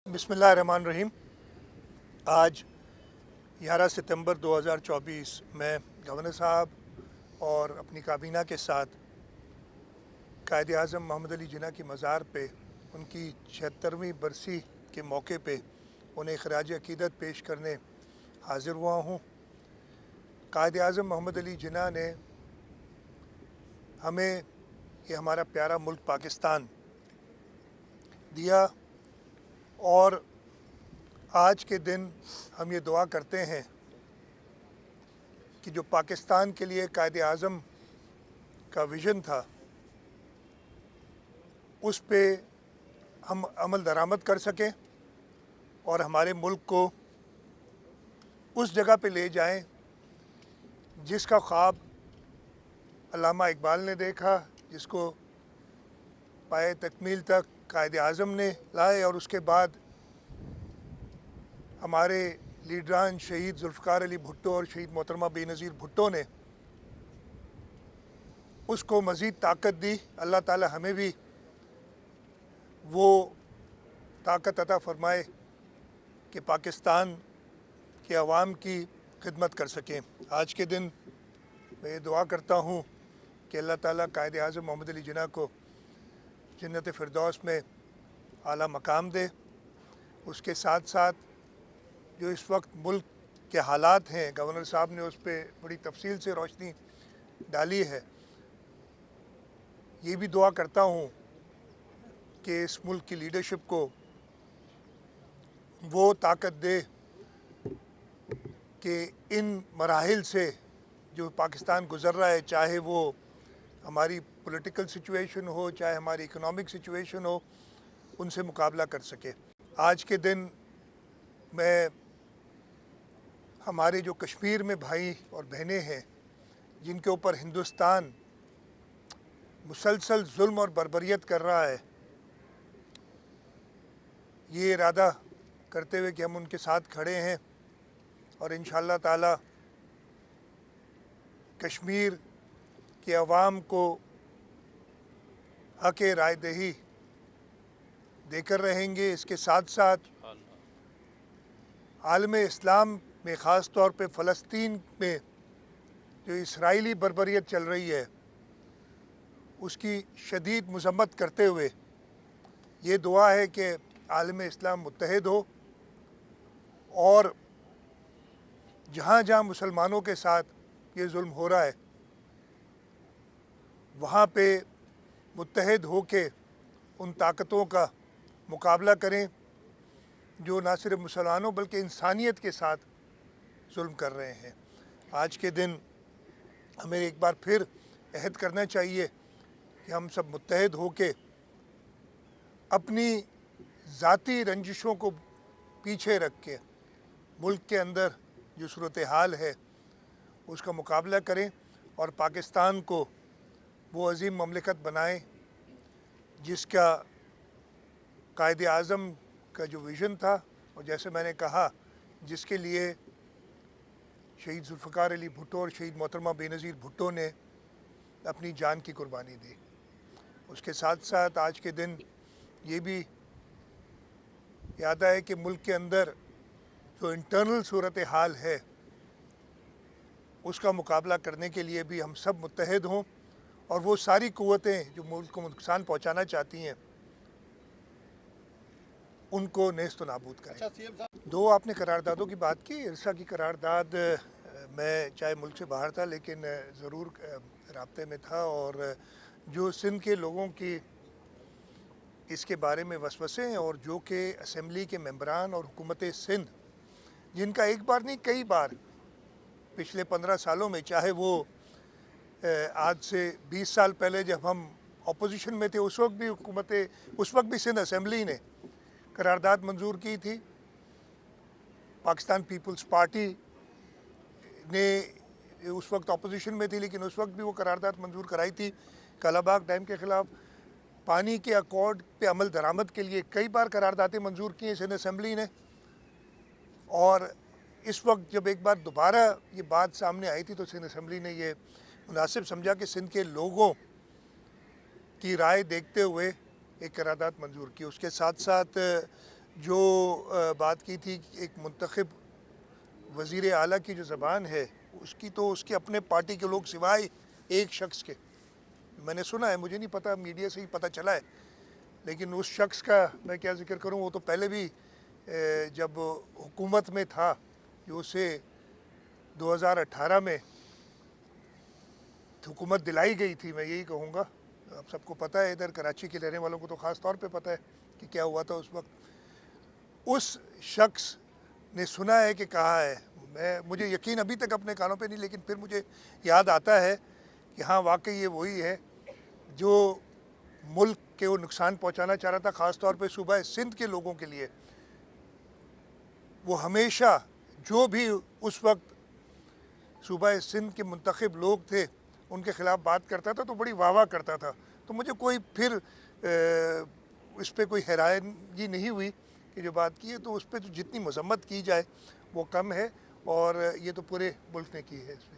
बिस्मिल्लाहिर्रहमानिर्रहीम। आज 11 सितंबर 2024 में गवर्नर साहब और अपनी काबीना के साथ कायद आज़म मोहम्मद अली जिन्ना की मज़ार पे उनकी 76वीं बरसी के मौके पे उन्हें ख़राज अक़ीदत पेश करने हाज़िर हुआ हूँ। कायद आज़म मोहम्मद अली जिन्ना ने हमें ये हमारा प्यारा मुल्क पाकिस्तान दिया और आज के दिन हम ये दुआ करते हैं कि जो पाकिस्तान के लिए कायद आज़म का विज़न था उस पे हम अमल दरामद कर सकें और हमारे मुल्क को उस जगह पे ले जाएं जिसका ख्वाब अल्लामा इकबाल ने देखा, जिसको पाए तकमील तक कायद आज़म ने लाए और उसके बाद हमारे लीडरान शहीद जुल्फ़िकार अली भुट्टो और शहीद मोहतरमा बेनज़ीर भुट्टो ने उसको मज़ीद ताकत दी। अल्लाह ताला हमें भी वो ताकत अता फ़रमाए कि पाकिस्तान के अवाम की खिदमत कर सकें। आज के दिन मैं ये दुआ करता हूँ कि अल्लाह ताला कायद आज़म मोहम्मद अली जिन्ना को जन्नत फ़िरदौस में आला मकाम दे। उसके साथ साथ जो इस वक्त मुल्क के हालात हैं, गवर्नर साहब ने उस पर बड़ी तफसील से रोशनी डाली है। ये भी दुआ करता हूँ कि इस मुल्क की लीडरशिप को वो ताकत दे कि इन मराहिल से जो पाकिस्तान गुज़र रहा है, चाहे वो हमारी पॉलिटिकल सिचुएशन हो, चाहे हमारी इकोनॉमिक सिचुएशन हो, उनसे मुकाबला कर सके। आज के दिन मैं हमारे जो कश्मीर में भाई और बहनें हैं जिनके ऊपर हिंदुस्तान मुसलसल जुल्म और बर्बरियत कर रहा है, ये इरादा करते हुए कि हम उनके साथ खड़े हैं और इंशाअल्लाह ताला कश्मीर के अवाम को हक़ राय दही देकर रहेंगे। इसके साथ साथ आलम इस्लाम में ख़ास तौर पे फ़लस्तीन में जो इसराइली बर्बरियत चल रही है उसकी शदीद मज़म्मत करते हुए ये दुआ है कि आलम इस्लाम मुत्तहिद हो और जहाँ जहाँ मुसलमानों के साथ ये जुल्म हो रहा है वहाँ पे मुत्तहिद हो के उन ताकतों का मुकाबला करें जो ना सिर्फ मुसलमानों बल्कि इंसानियत के साथ जुल्म कर रहे हैं। आज के दिन हमें एक बार फिर अहद करना चाहिए कि हम सब मुत्तहिद हो के अपनी ज़ाती रंजिशों को पीछे रख के मुल्क के अंदर जो सूरत हाल है उसका मुकाबला करें और पाकिस्तान को वो अज़ीम ममलिकत बनाएं जिसका कायद आज़म का जो विज़न था और जैसे मैंने कहा जिसके लिए शहीद जुल्फ़िकार अली भुट्टो और शहीद मोहतरमा बेनज़ीर भुट्टो ने अपनी जान की कुर्बानी दी। उसके साथ साथ आज के दिन ये भी याद आए कि मुल्क के अंदर जो इंटरनल सूरत हाल है उसका मुकाबला करने के लिए भी हम सब मुत्तहिद हों और वो सारी क़ुव्वतें जो मुल्क को नुकसान पहुँचाना चाहती हैं उनको नेस्त नाबूद करें। दो आपने करारदादों की बात की। इरसा की करारदाद मैं चाहे मुल्क से बाहर था लेकिन ज़रूर राब्ते में था और जो सिंध के लोगों की इसके बारे में वसवसे और जो कि असम्बली के मेंबरान और हुकूमत सिंध जिनका एक बार नहीं कई बार पिछले 15 सालों में, चाहे वो आज से 20 साल पहले जब हम अपोजिशन में थे उस वक्त भी सिंध असम्बली ने करारदाद मंजूर की थी। पाकिस्तान पीपल्स पार्टी ने उस वक्त अपोजिशन में थी लेकिन उस वक्त भी वो करारदाद मंजूर कराई थी। कालाबाग डैम के ख़िलाफ़ पानी के अकॉर्ड पे अमल दरामद के लिए कई बार करारदादें मंजूर की हैं सिंध असम्बली ने और इस वक्त जब एक बार दोबारा ये बात सामने आई थी तो सिंध असम्बली ने ये मुनासिब समझा कि सिंध के लोगों की राय देखते हुए एक करारदाद मंजूर की। उसके साथ साथ جو بات کی تھی کہ ایک منتخب وزیر اعلیٰ کی جو زبان ہے اس کی تو اس کے اپنے پارٹی کے لوگ سوائے ایک شخص کے، میں نے سنا ہے، مجھے نہیں پتہ، میڈیا سے ہی پتہ چلا ہے، لیکن اس شخص کا میں کیا ذکر کروں، وہ تو پہلے بھی جب حکومت میں تھا، جو اسے 2018 میں حکومت دلائی گئی تھی، میں یہی کہوں گا، آپ سب کو پتہ ہے، ادھر کراچی کے رہنے والوں کو تو خاص طور پہ پتہ ہے کہ کیا ہوا تھا اس وقت. اس شخص نے سنا ہے کہ کہا ہے، مجھے یقین ابھی تک اپنے کانوں پہ نہیں، لیکن پھر مجھے یاد آتا ہے کہ ہاں واقعی یہ وہی ہے جو ملک کے وہ نقصان پہنچانا چاہ رہا تھا، خاص طور پہ صوبہ سندھ کے لوگوں کے لیے. وہ ہمیشہ جو بھی اس وقت صوبہ سندھ کے منتخب لوگ تھے ان کے خلاف بات کرتا تھا تو بڑی واہ واہ کرتا تھا. تو مجھے کوئی پھر اس پہ کوئی حیرانگی نہیں ہوئی کہ جو بات کی ہے، تو اس پہ جتنی مذمت کی جائے وہ کم ہے، اور یہ تو پورے ملک نے کی ہے اس پہ.